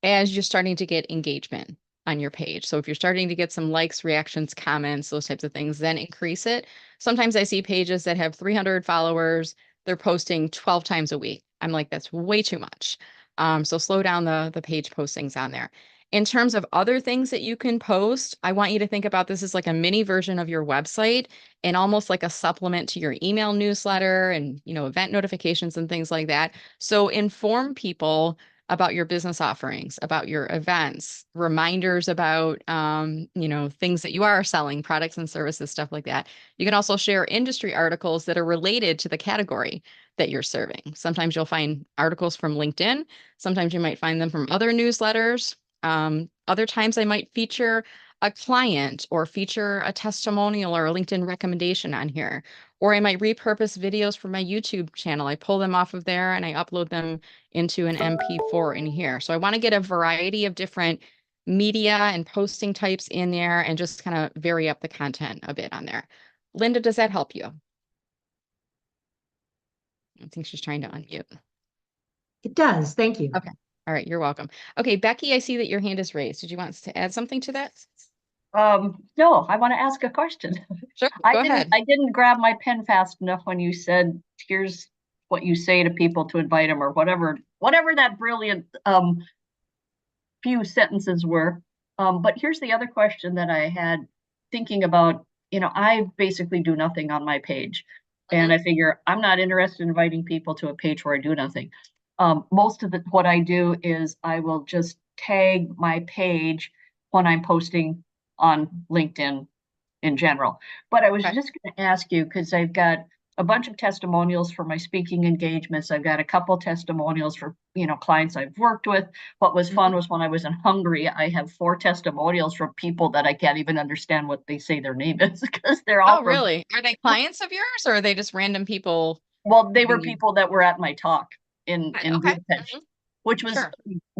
as you're starting to get engagement on your page. So if you're starting to get some likes, reactions, comments, those types of things, then increase it. Sometimes I see pages that have 300 followers. They're posting 12 times a week. I'm like, that's way too much. So slow down the page postings on there. In terms of other things that you can post, I want you to think about this as like a mini version of your website and almost like a supplement to your email newsletter and, event notifications and things like that. So inform people about your business offerings, about your events, reminders about, things that you are selling, products and services, stuff like that. You can also share industry articles that are related to the category that you're serving. Sometimes you'll find articles from LinkedIn. Sometimes you might find them from other newsletters. Other times I might feature a client or feature a testimonial or a LinkedIn recommendation on here. Or I might repurpose videos from my YouTube channel. I pull them off of there and I upload them into an MP4 in here. So I want to get a variety of different media and posting types in there and just kind of vary up the content a bit on there. Linda, does that help you? I think she's trying to unmute. It does. Thank you. Okay. All right. You're welcome. Okay. Becky, I see that your hand is raised. Did you want us to add something to that? No, I want to ask a question. Sure. Go ahead. I didn't grab my pen fast enough when you said, here's what you say to people to invite them, or whatever that brilliant few sentences were. But here's the other question that I had thinking about. I basically do nothing on my page. And I figure I'm not interested in inviting people to a page where I do nothing. Most of what I do is I will just tag my page when I'm posting on LinkedIn in general. But I was just going to ask you, because I've got a bunch of testimonials for my speaking engagements. I've got a couple testimonials for, clients I've worked with. What was fun was when I was in Hungary, I have 4 testimonials from people that I can't even understand what they say their name is, because they're all really? Are they clients of yours, or are they just random people? Well, they were people that were at my talk in Budapest, which was,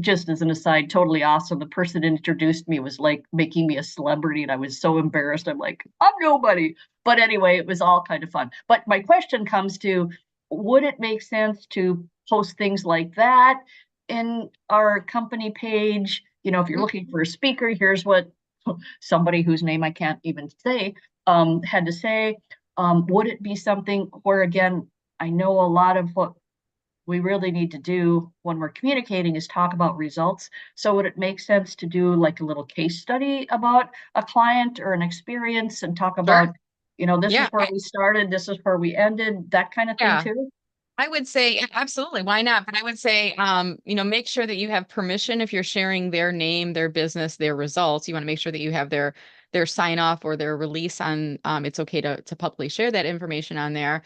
just as an aside, totally awesome. The person that introduced me was like making me a celebrity, and I was so embarrassed. I'm like, I'm nobody. But anyway, it was all kind of fun. But my question comes to, would it make sense to post things like that in our company page? If you're looking for a speaker, here's what somebody whose name I can't even say had to say. Would it be something where, again, I know a lot of what we really need to do when we're communicating is talk about results. So would it make sense to do like a little case study about a client or an experience and talk about, this is where we started, this is where we ended, that kind of thing too? I would say absolutely. Why not? But I would say, make sure that you have permission if you're sharing their name, their business, their results. You want to make sure that you have their sign off or their release on. It's okay to publicly share that information on there.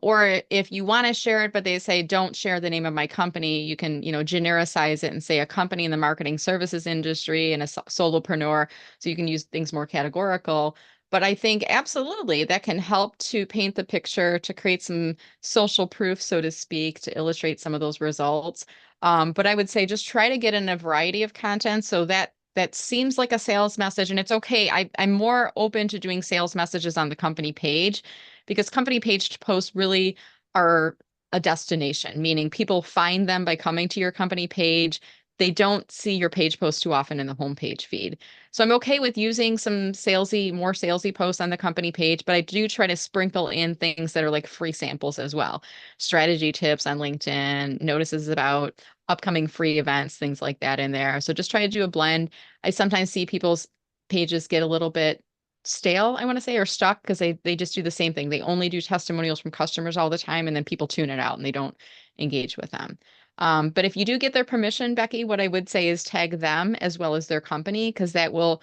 Or if you want to share it, but they say don't share the name of my company, you can, genericize it and say a company in the marketing services industry and a solopreneur. So you can use things more categorical. But I think absolutely that can help to paint the picture, to create some social proof, so to speak, to illustrate some of those results. But I would say just try to get in a variety of content so that seems like a sales message. And it's okay. I'm more open to doing sales messages on the company page, because company page posts really are a destination, meaning people find them by coming to your company page. They don't see your page posts too often in the homepage feed. So I'm okay with using some more salesy posts on the company page, but I do try to sprinkle in things that are like free samples as well. Strategy tips on LinkedIn, notices about upcoming free events, things like that in there. So just try to do a blend. I sometimes see people's pages get a little bit stale, I want to say, or stuck, because they just do the same thing. They only do testimonials from customers all the time, and then people tune it out and they don't engage with them. But if you do get their permission, Becky, what I would say is tag them as well as their company, because that will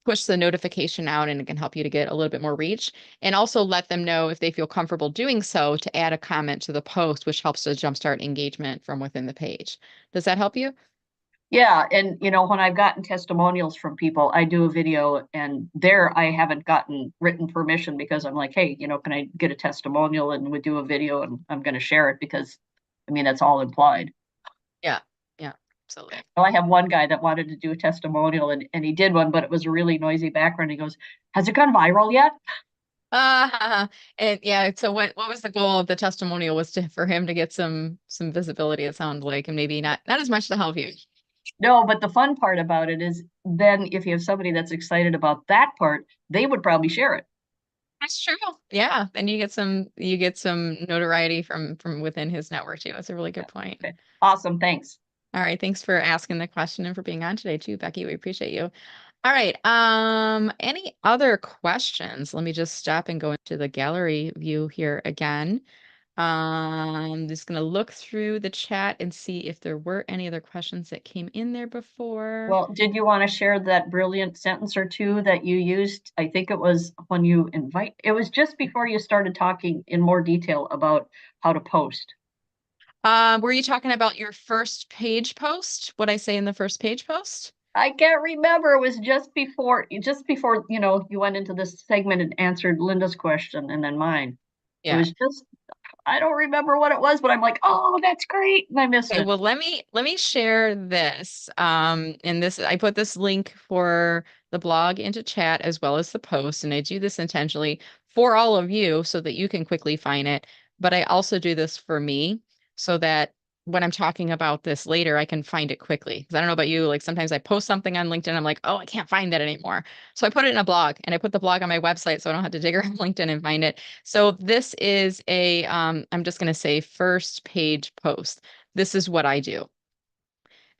push the notification out and it can help you to get a little bit more reach. And also let them know, if they feel comfortable doing so, to add a comment to the post, which helps to jumpstart engagement from within the page. Does that help you? Yeah. And, when I've gotten testimonials from people, I do a video, and there I haven't gotten written permission, because I'm like, hey, can I get a testimonial? And we do a video, and I'm going to share it, because that's all implied. Yeah. Absolutely. Well, I have one guy that wanted to do a testimonial, and he did one, but it was a really noisy background. He goes, has it gone viral yet? And yeah, so what was the goal of the testimonial? Was for him to get some visibility, it sounds like, and maybe not as much to help you. No, but the fun part about it is, then if you have somebody that's excited about that part, they would probably share it. That's true. Yeah. Then you get some notoriety from within his network too. That's a really good point. Okay. Awesome. Thanks. All right. Thanks for asking the question and for being on today too, Becky. We appreciate you. All right. Any other questions? Let me just stop and go into the gallery view here again. I'm just going to look through the chat and see if there were any other questions that came in there before. Well, did you want to share that brilliant sentence or two that you used? I think it was when you it was just before you started talking in more detail about how to post. Were you talking about your first page post? What I say in the first page post? I can't remember. It was just before, you went into this segment and answered Linda's question and then mine. Yeah. It was just, I don't remember what it was, but I'm like, oh, that's great. And I missed it. Well, let me share this. And I put this link for the blog into chat as well as the post, and I do this intentionally for all of you so that you can quickly find it. But I also do this for me so that when I'm talking about this later, I can find it quickly. Because I don't know about you, like sometimes I post something on LinkedIn, I'm like, oh, I can't find that anymore. So I put it in a blog, and I put the blog on my website so I don't have to dig around LinkedIn and find it. So this is a, I'm just going to say first page post. This is what I do.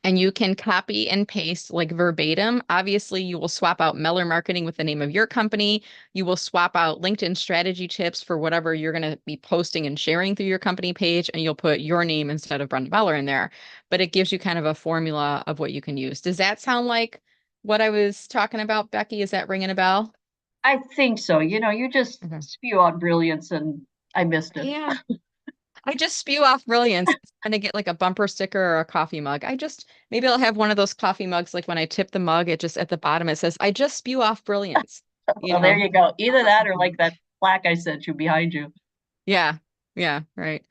And you can copy and paste like verbatim. Obviously, you will swap out Meller Marketing with the name of your company. You will swap out LinkedIn strategy tips for whatever you're going to be posting and sharing through your company page, and you'll put your name instead of Brenda Meller in there. But it gives you kind of a formula of what you can use. Does that sound like what I was talking about, Becky? Is that ringing a bell? I think so. You just spew out brilliance, and I missed it. Yeah. I just spew off brilliance. And I get like a bumper sticker or a coffee mug. Maybe I'll have one of those coffee mugs. Like when I tip the mug, it just at the bottom, it says, I just spew off brilliance. Well, there you go. Either that or like that plaque I sent you behind you. Yeah. Yeah. Right.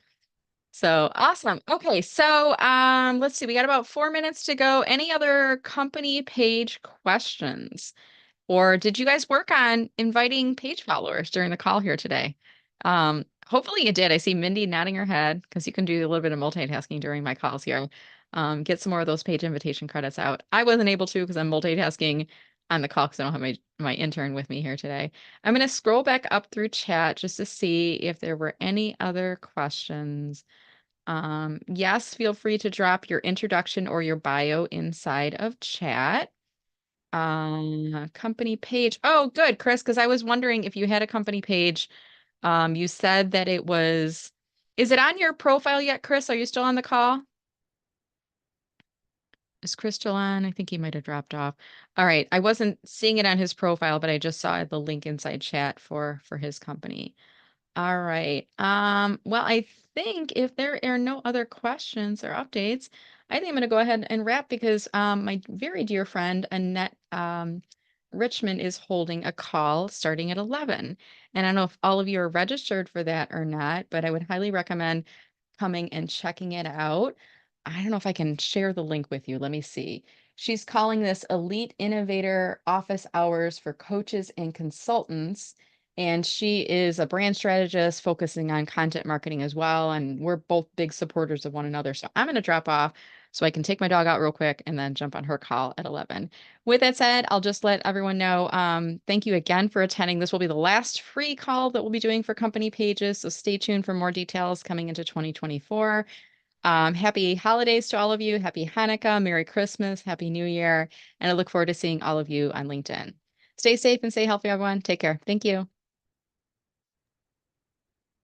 So awesome. Okay. So, let's see. We got about 4 minutes to go. Any other company page questions? Or did you guys work on inviting page followers during the call here today? Hopefully you did. I see Mindy nodding her head because you can do a little bit of multitasking during my calls here. Get some more of those page invitation credits out. I wasn't able to because I'm multitasking on the call because I don't have my intern with me here today. I'm going to scroll back up through chat just to see if there were any other questions. Yes, feel free to drop your introduction or your bio inside of chat. Company page. Oh, good, Chris, because I was wondering if you had a company page. You said that is it on your profile yet, Chris? Are you still on the call? Is Chris still on? I think he might have dropped off. All right. I wasn't seeing it on his profile, but I just saw the link inside chat for his company. All right. Well, I think if there are no other questions or updates, I think I'm going to go ahead and wrap because my very dear friend Annette Richmond is holding a call starting at 11. And I don't know if all of you are registered for that or not, but I would highly recommend coming and checking it out. I don't know if I can share the link with you. Let me see. She's calling this Elite Innovator Office Hours for Coaches and Consultants. And she is a brand strategist focusing on content marketing as well. And we're both big supporters of one another. So I'm going to drop off so I can take my dog out real quick and then jump on her call at 11. With that said, I'll just let everyone know, thank you again for attending. This will be the last free call that we'll be doing for company pages. So stay tuned for more details coming into 2024. Happy holidays to all of you. Happy Hanukkah, Merry Christmas, Happy New Year. And I look forward to seeing all of you on LinkedIn. Stay safe and stay healthy, everyone. Take care. Thank you.